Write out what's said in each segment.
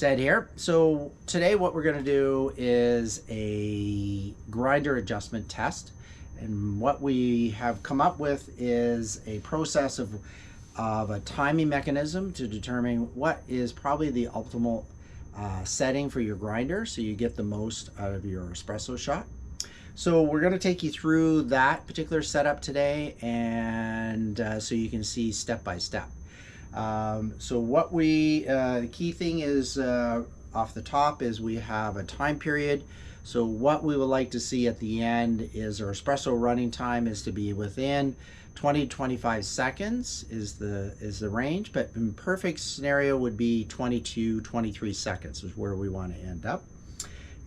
Ed here. So today what we're going to do is a grinder adjustment test, and what we have come up with is a process of a timing mechanism to determine what is probably the optimal setting for your grinder so you get the most out of your espresso shot. So we're going to take you through that particular setup today, and so you can see step by step. So what the key thing is off the top is we have a time period. So what we would like to see at the end is our espresso running time is to be within 20 to 25 seconds is the range, but in perfect scenario would be 22, 23 seconds is where we want to end up.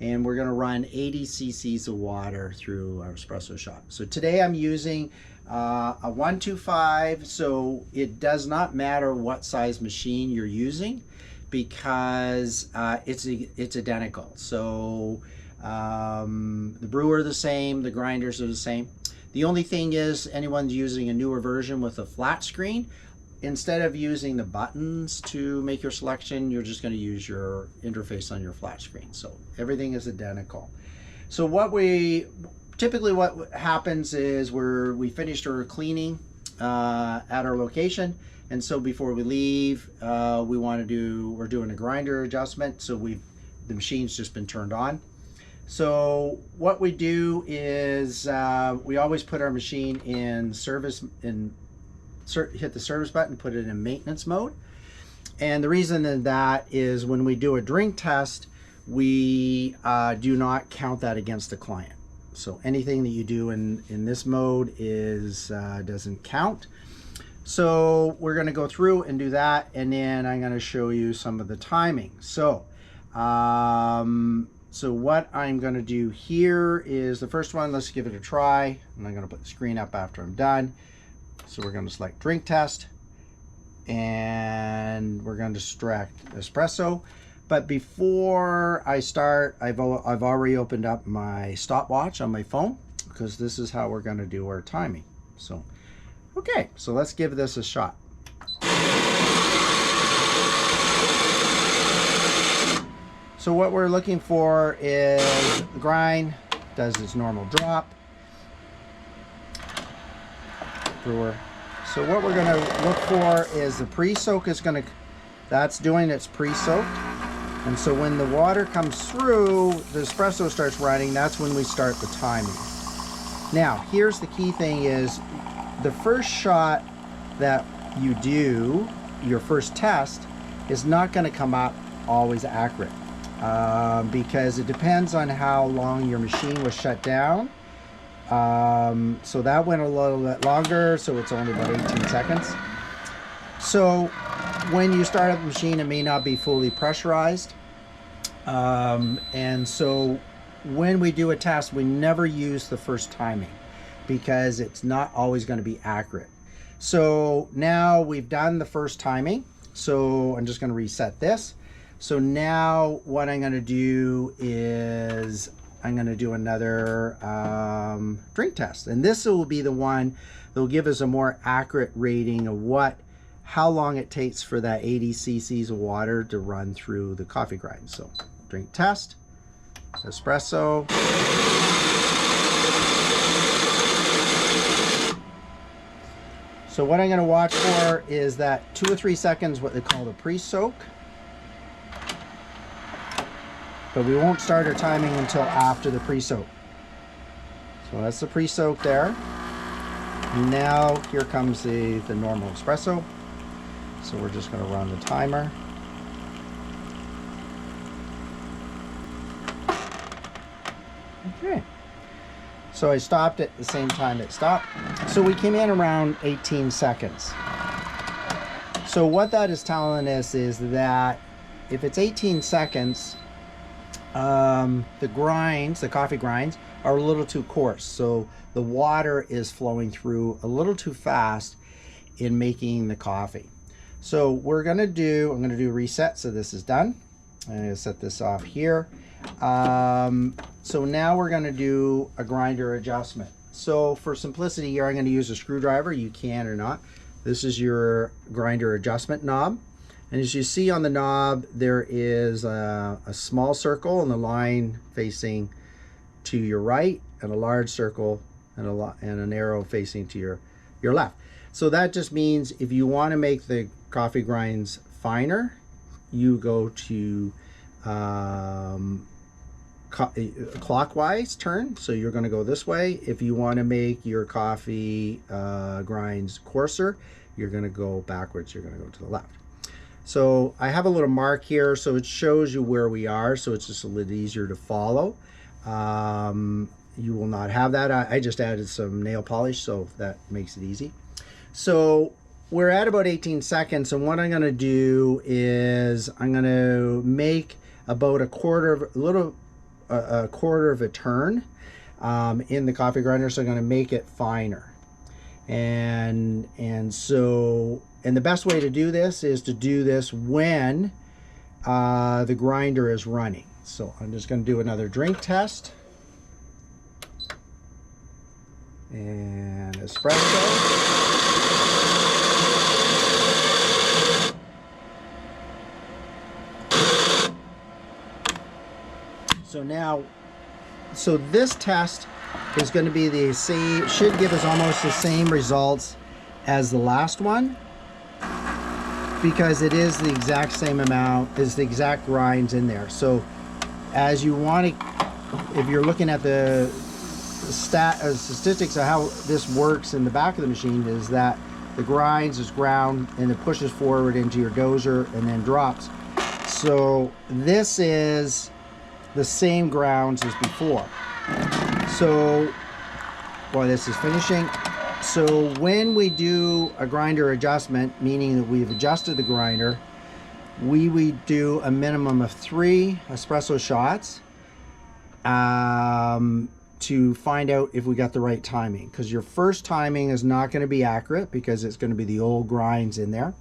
And we're going to run 80 cc's of water through our espresso shot. So today I'm using a 125, so it does not matter what size machine you're using because it's identical. So the brewer are the same, the grinders are the same. The only thing is anyone's using a newer version with a flat screen, instead of using the buttons to make your selection, you're just going to use your interface on your flat screen. So everything is identical. So typically what happens is we finished our cleaning at our location, and so before we leave, we're doing a grinder adjustment. So the machine's just been turned on. So what we do is we always put our machine in service, hit the service button, put it in maintenance mode. And the reason that is when we do a drink test, we do not count that against the client. So anything that you do in this mode doesn't count. So we're going to go through and do that, and then I'm going to show you some of the timing. So what I'm going to do here is the first one. Let's give it a try, and I'm going to put the screen up after I'm done. So we're going to select drink test, and we're going to select espresso. But before I start, I've already opened up my stopwatch on my phone because this is how we're going to do our timing. So, okay, so let's give this a shot. So what we're looking for is the grind does its normal drop. Brewer. So what we're going to look for is the pre-soak that's doing its pre-soak. And so when the water comes through, the espresso starts running, that's when we start the timing. Now, here's the key thing is the first shot that you do, your first test, is not going to come up always accurate because it depends on how long your machine was shut down. So that went a little bit longer, so it's only about 18 seconds. So when you start up the machine, it may not be fully pressurized. And so when we do a test, we never use the first timing because it's not always going to be accurate. So now we've done the first timing. So I'm just going to reset this. So now what I'm going to do is I'm going to do another drink test, and this will be the one that will give us a more accurate rating of how long it takes for that 80 cc's of water to run through the coffee grind. So drink test, espresso. So what I'm going to watch for is that 2 or 3 seconds, what they call the pre-soak. But we won't start our timing until after the pre-soak. So that's the pre-soak there. Now here comes the normal espresso. So we're just going to run the timer. Okay. So I stopped at the same time it stopped. So we came in around 18 seconds. So what that is telling us is that if it's 18 seconds, the coffee grinds are a little too coarse. So the water is flowing through a little too fast in making the coffee. So I'm going to do reset. So this is done. I'm going to set this off here. So now we're going to do a grinder adjustment. So for simplicity here, I'm going to use a screwdriver. You can or not. This is your grinder adjustment knob. And as you see on the knob, there is a small circle and the line facing to your right, and a large circle and an arrow facing to your left. So that just means if you want to make the coffee grinds finer, you go to clockwise turn. So you're going to go this way. If you want to make your coffee grinds coarser, you're going to go backwards. You're going to go to the left. So I have a little mark here, so it shows you where we are, so it's just a little easier to follow. You will not have that. I just added some nail polish, so that makes it easy. So we're at about 18 seconds, and what I'm going to do is I'm going to make about a quarter of a turn in the coffee grinder, so I'm going to make it finer. And the best way to do this is to do this when the grinder is running. So I'm just going to do another drink test. And espresso. So this test is going to be the same, should give us almost the same results as the last one, because it is the exact same amount, is the exact grinds in there. So as you want to, if you're looking at the statistics of how this works in the back of the machine, is that the grinds is ground and it pushes forward into your dozer and then drops. So this is the same grounds as before. So while this is finishing, so when we do a grinder adjustment, meaning that we've adjusted the grinder, we do a minimum of 3 espresso shots to find out if we got the right timing, because your first timing is not going to be accurate because it's going to be the old grinds in there.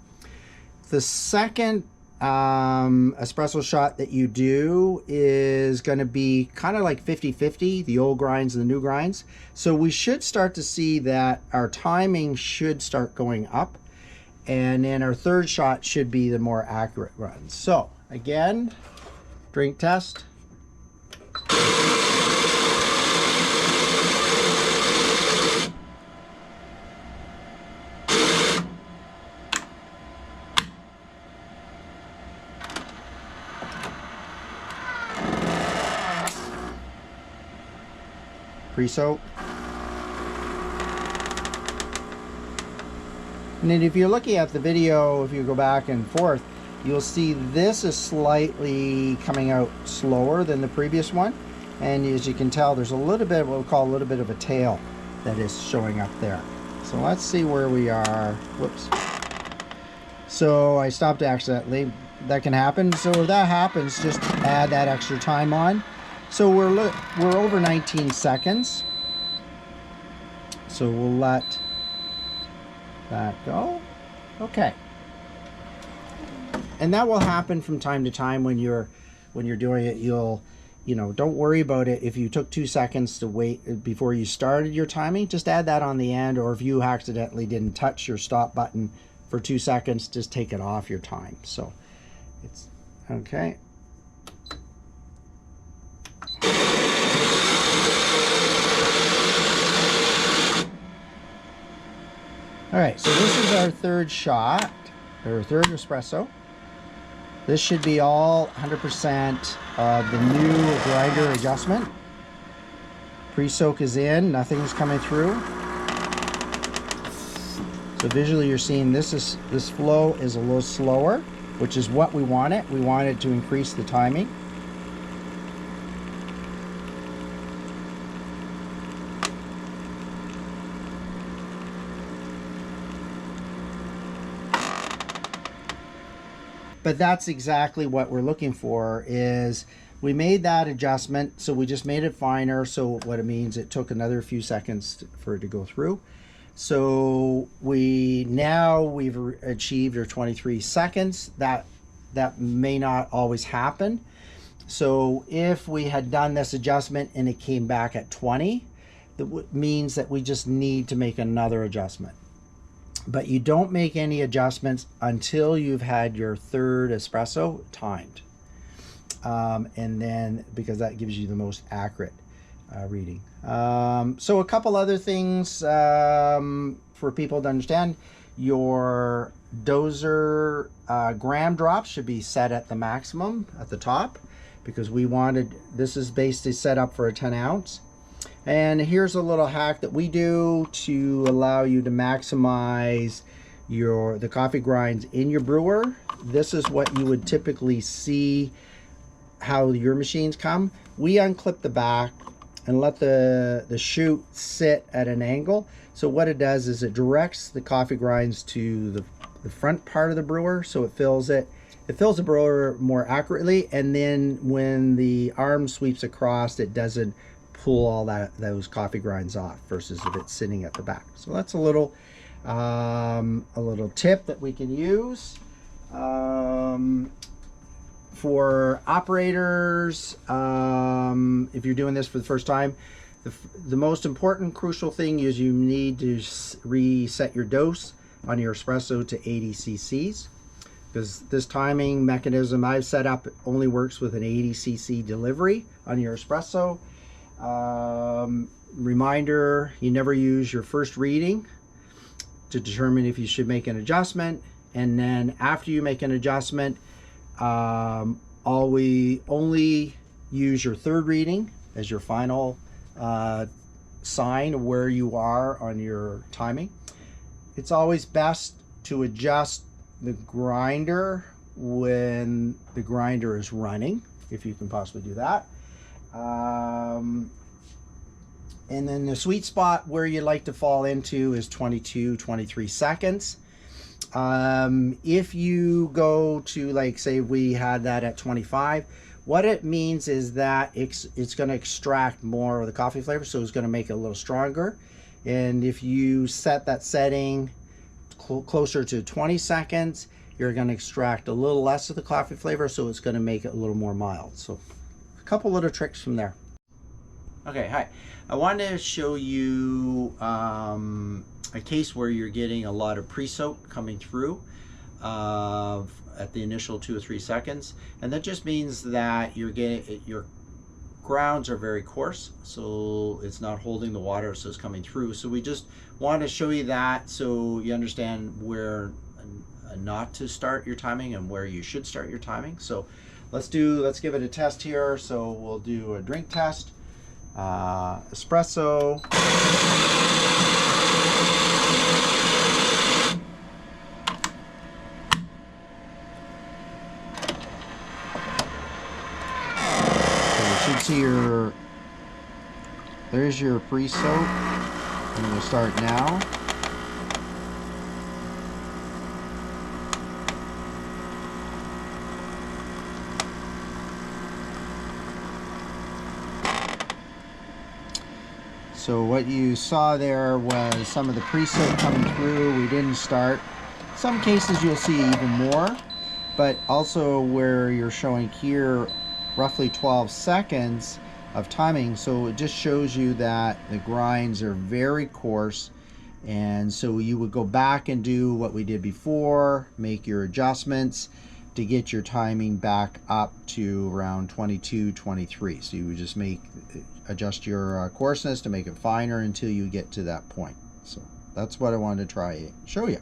The second espresso shot that you do is going to be kind of like 50-50, the old grinds and the new grinds. So we should start to see that our timing should start going up, and then our third shot should be the more accurate run. So again, drink test. Pre-soak. And then if you're looking at the video, if you go back and forth, you'll see this is slightly coming out slower than the previous one. And as you can tell, there's a little bit, what we'll call a little bit of a tail that is showing up there. So let's see where we are. Whoops. So I stopped accidentally. That can happen. So if that happens, just add that extra time on. So we're over 19 seconds. So we'll let that go. Okay. And that will happen from time to time when you're doing it. Don't worry about it. If you took 2 seconds to wait before you started your timing, just add that on the end. Or if you accidentally didn't touch your stop button for 2 seconds, just take it off your time. So it's okay. All right, so this is our third shot, or third espresso. This should be all 100% of the new grinder adjustment. Pre-soak is in, nothing's coming through. So visually you're seeing this flow is a little slower, which is what we want it. We want it to increase the timing. But that's exactly what we're looking for. Is we made that adjustment, so we just made it finer. So what it means, it took another few seconds for it to go through. So we've achieved our 23 seconds. That may not always happen. So if we had done this adjustment and it came back at 20, that means that we just need to make another adjustment. but you don't make any adjustments until you've had your third espresso timed. And then, because that gives you the most accurate reading. So a couple other things for people to understand. Your doser gram drop should be set at the maximum at the top, because this is basically set up for a 10 ounce. And here's a little hack that we do to allow you to maximize the coffee grinds in your brewer. This is what you would typically see how your machines come. We unclip the back and let the chute sit at an angle. So what it does is it directs the coffee grinds to the front part of the brewer, so it fills the brewer more accurately, and then when the arm sweeps across, it doesn't pull all those coffee grinds off, versus if it's sitting at the back. So that's a little tip that we can use. For operators, if you're doing this for the first time, the most important crucial thing is you need to reset your dose on your espresso to 80 cc's, because this timing mechanism I've set up only works with an 80 cc delivery on your espresso. Reminder, you never use your first reading to determine if you should make an adjustment, and then after you make an adjustment, only use your third reading as your final sign of where you are on your timing. It's always best to adjust the grinder when the grinder is running, if you can possibly do that. And then the sweet spot where you like to fall into is 22-23 seconds. If you go to, like, say we had that at 25, what it means is that it's going to extract more of the coffee flavor, so it's going to make it a little stronger. And if you set that setting closer to 20 seconds, you're going to extract a little less of the coffee flavor, so it's going to make it a little more mild. So a couple little tricks from there. Okay, hi. I wanted to show you a case where you're getting a lot of pre-soak coming through at the initial 2 or 3 seconds, and that just means that your grounds are very coarse, so it's not holding the water, so it's coming through. So we just want to show you that so you understand where not to start your timing and where you should start your timing. So let's give it a test here. So we'll do a drink test. Espresso. So you should see there's your pre-soak, and we'll start now. So what you saw there was some of the pre-soak coming through. We didn't start. Some cases you'll see even more, but also where you're showing here roughly 12 seconds of timing. So it just shows you that the grinds are very coarse, and so you would go back and do what we did before, make your adjustments to get your timing back up to around 22, 23. So you would just adjust your coarseness to make it finer until you get to that point. So that's what I wanted to show you.